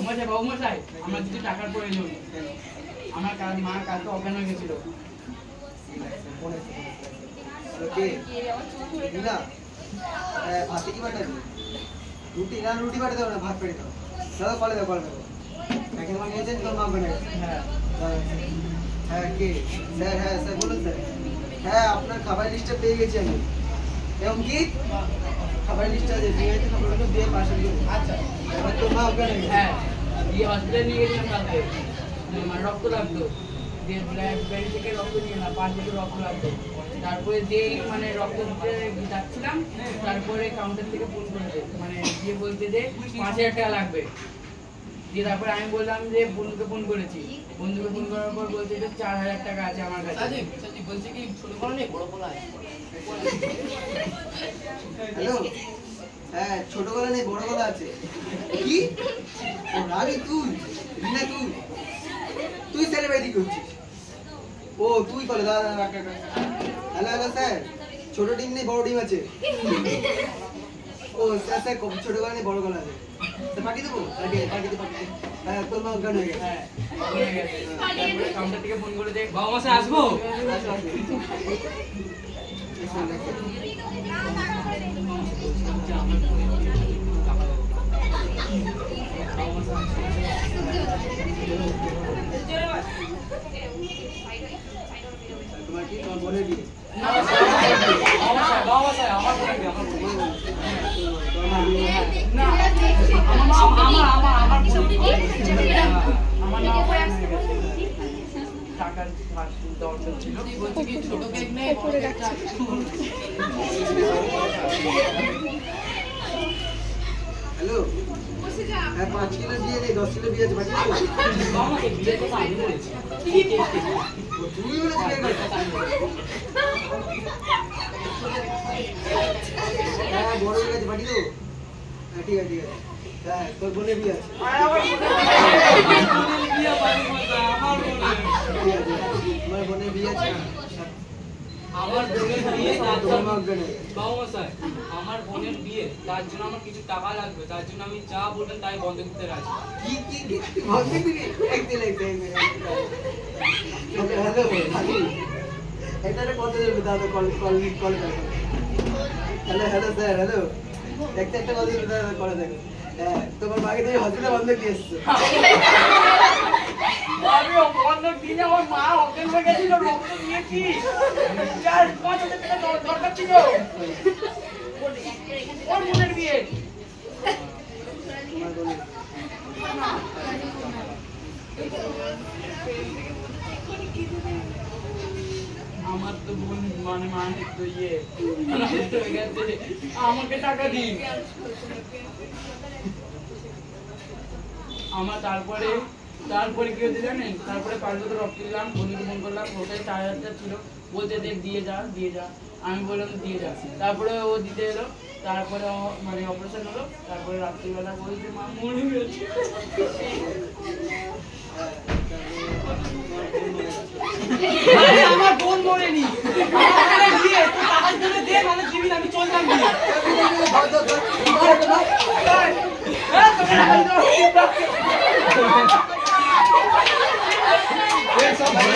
বাবু মশাই আমার কিছু টাকার প্রয়োজন। আমার মা কালকে অজ্ঞান হয়ে গেছিল। ভাতে কি বাটাবি? রুটি না, রুটি বাটে দাও না, ভাত পেটে দাও। দাদা কলে দাও, কলে দাও। এখন আমার নিয়েছেন তোর মা বলে। হ্যাঁ হ্যাঁ কে স্যার? হ্যাঁ স্যার বলুন স্যার। হ্যাঁ আপনার খাবার লিস্টটা পেয়ে গেছি আমি। এবং কি খাবার লিস্টটা আছে, দিয়ে গেছে খাবারগুলো দিয়ে পার্সেল করুন। আচ্ছা এবার তোর মা ওখানে। হ্যাঁ দিয়ে হসপিটালে নিয়ে গেছিলাম কালকে, মানে রক্ত লাগতো, দিয়ে ব্লাড থেকে রক্ত নিয়ে না 5 লিটার রক্ত লাগতো। তারপরে যেই মানে রক্ত দিতে যাচ্ছিলাম, তারপরে কাউন্টার থেকে ফোন করেছে, মানে দিয়ে বলতে যে 5000 টাকা লাগবে। দিয়ে তারপরে আমি বললাম যে বন্ধুকে ফোন করেছি, বন্ধুকে ফোন করার পর বলছে যে 4000 টাকা আছে আমার কাছে। বলছে কি ছোট বড় নেই, বড় বড় আছে। হ্যালো হ্যাঁ ছোট গলা নেই, বড় গলা আছে। কি ও রানি তুই না, তুই স্যারের বাড়ি করছিস? ও তুই বলে দাদা। হ্যালো হ্যালো স্যার, ছোট ডিম নেই বড় ডিম আছে। ও স্যার স্যার ছোট গলা নেই বড় গলা আছে। পাঠিয়ে দেবো, পাঠিয়ে দে। হ্যাঁ তোর মা অজ্ঞান হয়ে গেছে। তারপরে কাউন্টার থেকে ফোন করে যে বাবা মাসে আসবো। তোমার কি তোমার বোনের বিয়ে? টাকার দরকার ছিল, বলছে কি ছোট কেক নেই। হ্যালো হ্যাঁ 5 কিলো বিয়ে নেই, 10 কিলো বিয়ে আছে, পাঠিয়ে দেবো। তুই বলে হ্যাঁ বড় হয়ে গেছে, পাঠিয়ে দেবো। হ্যাঁ ঠিক আছে ঠিক আছে। হ্যাঁ তোর বোনের বিয়ে আছে। আমার বোনের বিয়ে আছে। আমার বোনের বিয়ে, আমার বোনের বিয়ে, তার জন্য আমার কিছু টাকা লাগবে, তার জন্য আমি যা বলবেন তাই বন্ধ করতে রাজি। কি বন্ধ দিবি? একদিন হ্যালো এটা কত দেবে দাদা? Call hello hello sir hello, একটা কত দেবে দাদা? করে দেখো। হ্যাঁ তোমার মাকে তুমি হসপিটাল বন্ধ দিয়ে এসছো। আমি বন্ধ দিনে আমার মা অজ্ঞান হয়ে গেছিল, রক্ত দিয়েছি, 5,000 টাকা দরকার ছিল ওর বোনের বিয়ে। আমার তো বোন মানে মানিক তো ইয়ে হয়ে গেছে, আমাকে টাকা দিন। আমার তারপরে কি হয়েছে জানেন? তারপরে 5 লিটার রক্ত দিলাম, বন্ধুকে ফোন করলাম, ওটাই 4000 ছিল, বলতে দেখ দিয়ে যা। আমি বললাম দিয়ে যা। তারপরে ও দিতে এলো, তারপরে মানে অপারেশন হলো, তারপরে রাত্রিবেলা বলছে মা মরে গেছে। আমার বোন মরেনি।